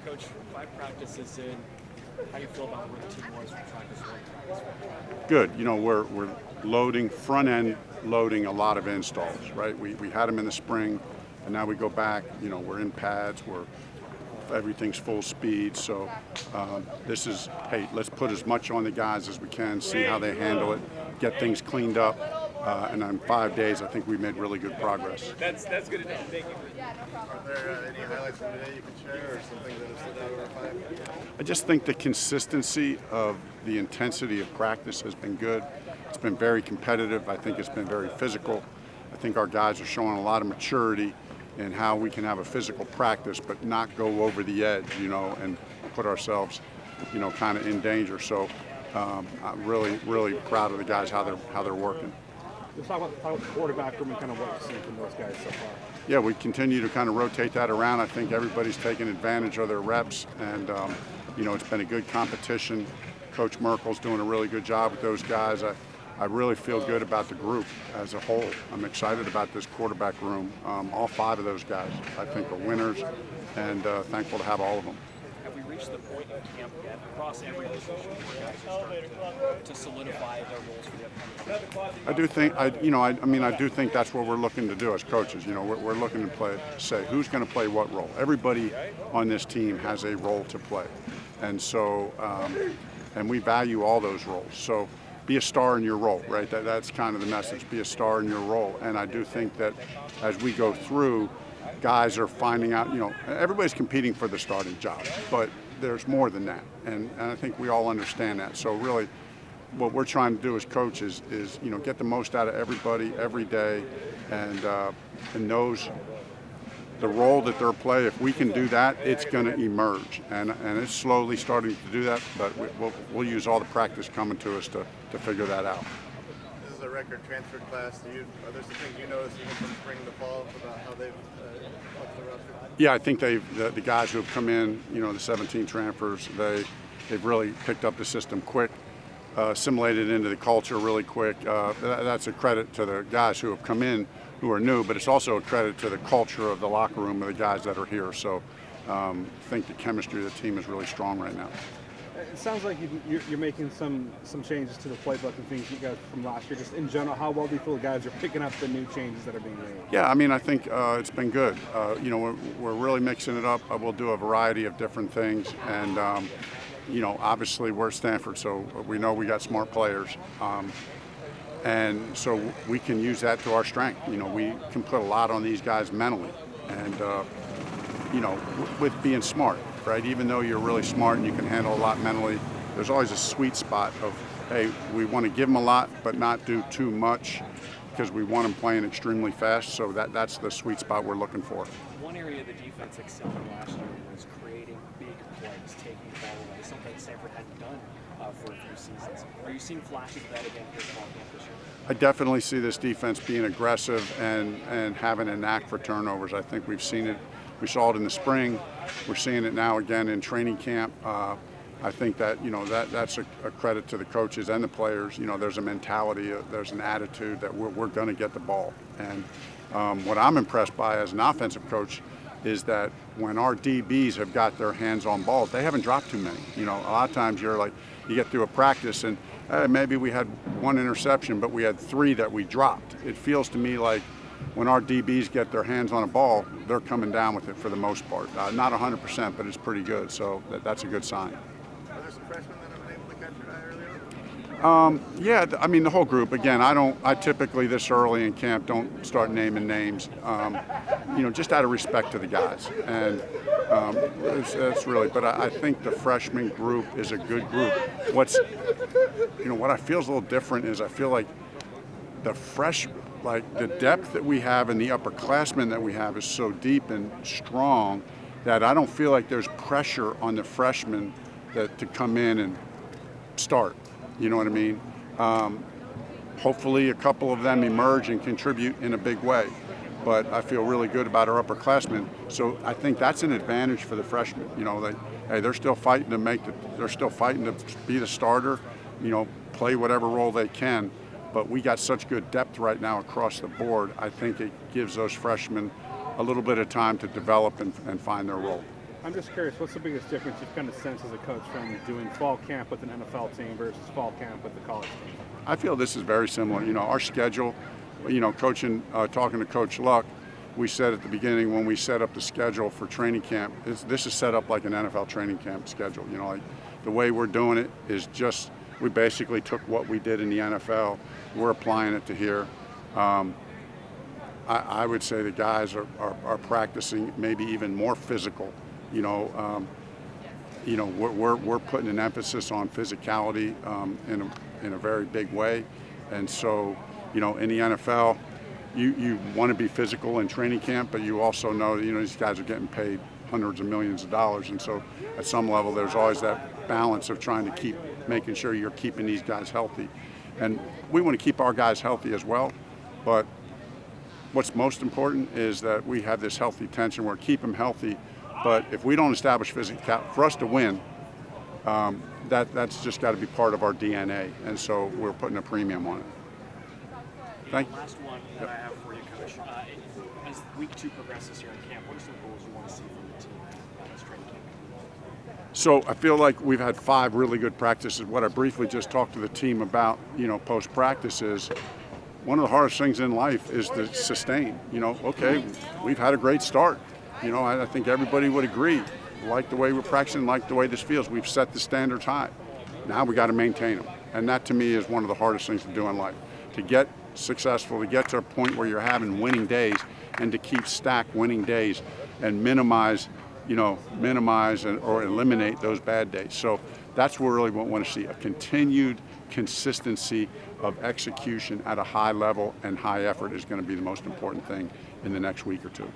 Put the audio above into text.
Coach, 5 practices in, how do you feel about where the team was from practice one to practice? Good. We're loading, front end loading a lot of installs, right? We had them in the spring, and now we go back, we're in pads, everything's full speed. So this is, hey, let's put as much on the guys as we can, see how they handle it, get things cleaned up. And in 5 days, I think we made really good progress. That's good enough. Thank you. Are there any highlights from today you can share, or something that have stood out over 5? I just think the consistency of the intensity of practice has been good. It's been very competitive. I think it's been very physical. I think our guys are showing a lot of maturity in how we can have a physical practice but not go over the edge, and put ourselves, kind of in danger. So I'm really, really proud of the guys, how they're working. Let's talk about the quarterback room and kind of what you've seen from those guys so far. Yeah, we continue to kind of rotate that around. I think everybody's taking advantage of their reps, and it's been a good competition. Coach Merkel's doing a really good job with those guys. I really feel good about the group as a whole. I'm excited about this quarterback room. All 5 of those guys, I think, are winners, and thankful to have all of them. Have we reached the point in camp yet, across every position, where guys are starting to solidify their roles for the upcoming season? I do think, I do think that's what we're looking to do as coaches. We're looking to say who's going to play what role. Everybody on this team has a role to play, and so, and we value all those roles. So, be a star in your role, right? That's kind of the message. Be a star in your role, and I do think that as we go through, guys are finding out. Everybody's competing for the starting job, but there's more than that, and I think we all understand that. So really, what we're trying to do as coaches is get the most out of everybody every day, and knows the role that they're playing. If we can do that, it's going to emerge, and it's slowly starting to do that. But we'll use all the practice coming to us to figure that out. This is a record transfer class. Are there some things you noticed even from spring to fall about how they've helped the roster? Yeah, I think the guys who have come in, the 17 transfers, they've really picked up the system quick, assimilated into the culture really quick. That's a credit to the guys who have come in who are new, but it's also a credit to the culture of the locker room of the guys that are here. So I think the chemistry of the team is really strong right now. It sounds like you're making some changes to the playbook and things you got from last year. Just in general, how well do you feel the guys are picking up the new changes that are being made? Yeah, I think it's been good. We're really mixing it up. We'll do a variety of different things, and obviously we're at Stanford, so we know we got smart players. And so we can use that to our strength. We can put a lot on these guys mentally, and with being smart, right? Even though you're really smart and you can handle a lot mentally, there's always a sweet spot of, hey, we want to give them a lot, but not do too much, because we want them playing extremely fast. So that's the sweet spot we're looking for. One area the defense excelled in last year was creating big plays, taking the ball away, something Stanford hadn't done for a few seasons. Are you seeing flashes of that again here at fall camp this year? I definitely see this defense being aggressive and having a knack for turnovers. I think we've seen it. We saw it in the spring. We're seeing it now again in training camp. I think that that's a credit to the coaches and the players. There's a mentality, there's an attitude that we're going to get the ball. And what I'm impressed by as an offensive coach is that when our DBs have got their hands on balls, they haven't dropped too many. A lot of times you get through a practice and maybe we had 1 interception, but we had 3 that we dropped. It feels to me like when our DBs get their hands on a ball, they're coming down with it for the most part. Not 100%, but it's pretty good, so that's a good sign. Are there some freshmen that have been able to catch your eye earlier? Yeah, the whole group. Again, I typically this early in camp don't start naming names, just out of respect to the guys. And that's really, but I think the freshman group is a good group. What I feel is a little different is I feel like the depth that we have and the upperclassmen that we have is so deep and strong that I don't feel like there's pressure on the freshmen to come in and start. You know what I mean? Hopefully a couple of them emerge and contribute in a big way. But I feel really good about our upperclassmen. So I think that's an advantage for the freshmen. They're still fighting to be the starter, play whatever role they can. But we got such good depth right now across the board. I think it gives those freshmen a little bit of time to develop and find their role. I'm just curious, what's the biggest difference you've kind of sensed as a coach from doing fall camp with an NFL team versus fall camp with the college team? I feel this is very similar. Our schedule, coaching, talking to Coach Luck, we said at the beginning when we set up the schedule for training camp, this is set up like an NFL training camp schedule. Like the way we're doing it is just, we basically took what we did in the NFL, we're applying it to here. I would say the guys are practicing maybe even more physical. We're putting an emphasis on physicality in a very big way, and so in the NFL, you want to be physical in training camp, but you also know that these guys are getting paid hundreds of millions of dollars, and so at some level there's always that balance of trying to keep making sure you're keeping these guys healthy, and we want to keep our guys healthy as well, but what's most important is that we have this healthy tension where keep them healthy. But if we don't establish physical, for us to win, that's just got to be part of our DNA. And so we're putting a premium on it. Thank you. Last one that I have for you, Coach. As week 2 progresses here in camp, what are some goals you want to see from the team as training camp? So I feel like we've had 5 really good practices. What I briefly just talked to the team about, post-practice is, one of the hardest things in life is to sustain. Okay, we've had a great start. I think everybody would agree. Like the way we're practicing, like the way this feels. We've set the standards high. Now we got to maintain them. And that to me is one of the hardest things to do in life. To get successful, to get to a point where you're having winning days and to keep stacked winning days and minimize or eliminate those bad days. So that's what we really want to see, a continued consistency of execution at a high level and high effort is going to be the most important thing in the next week or 2.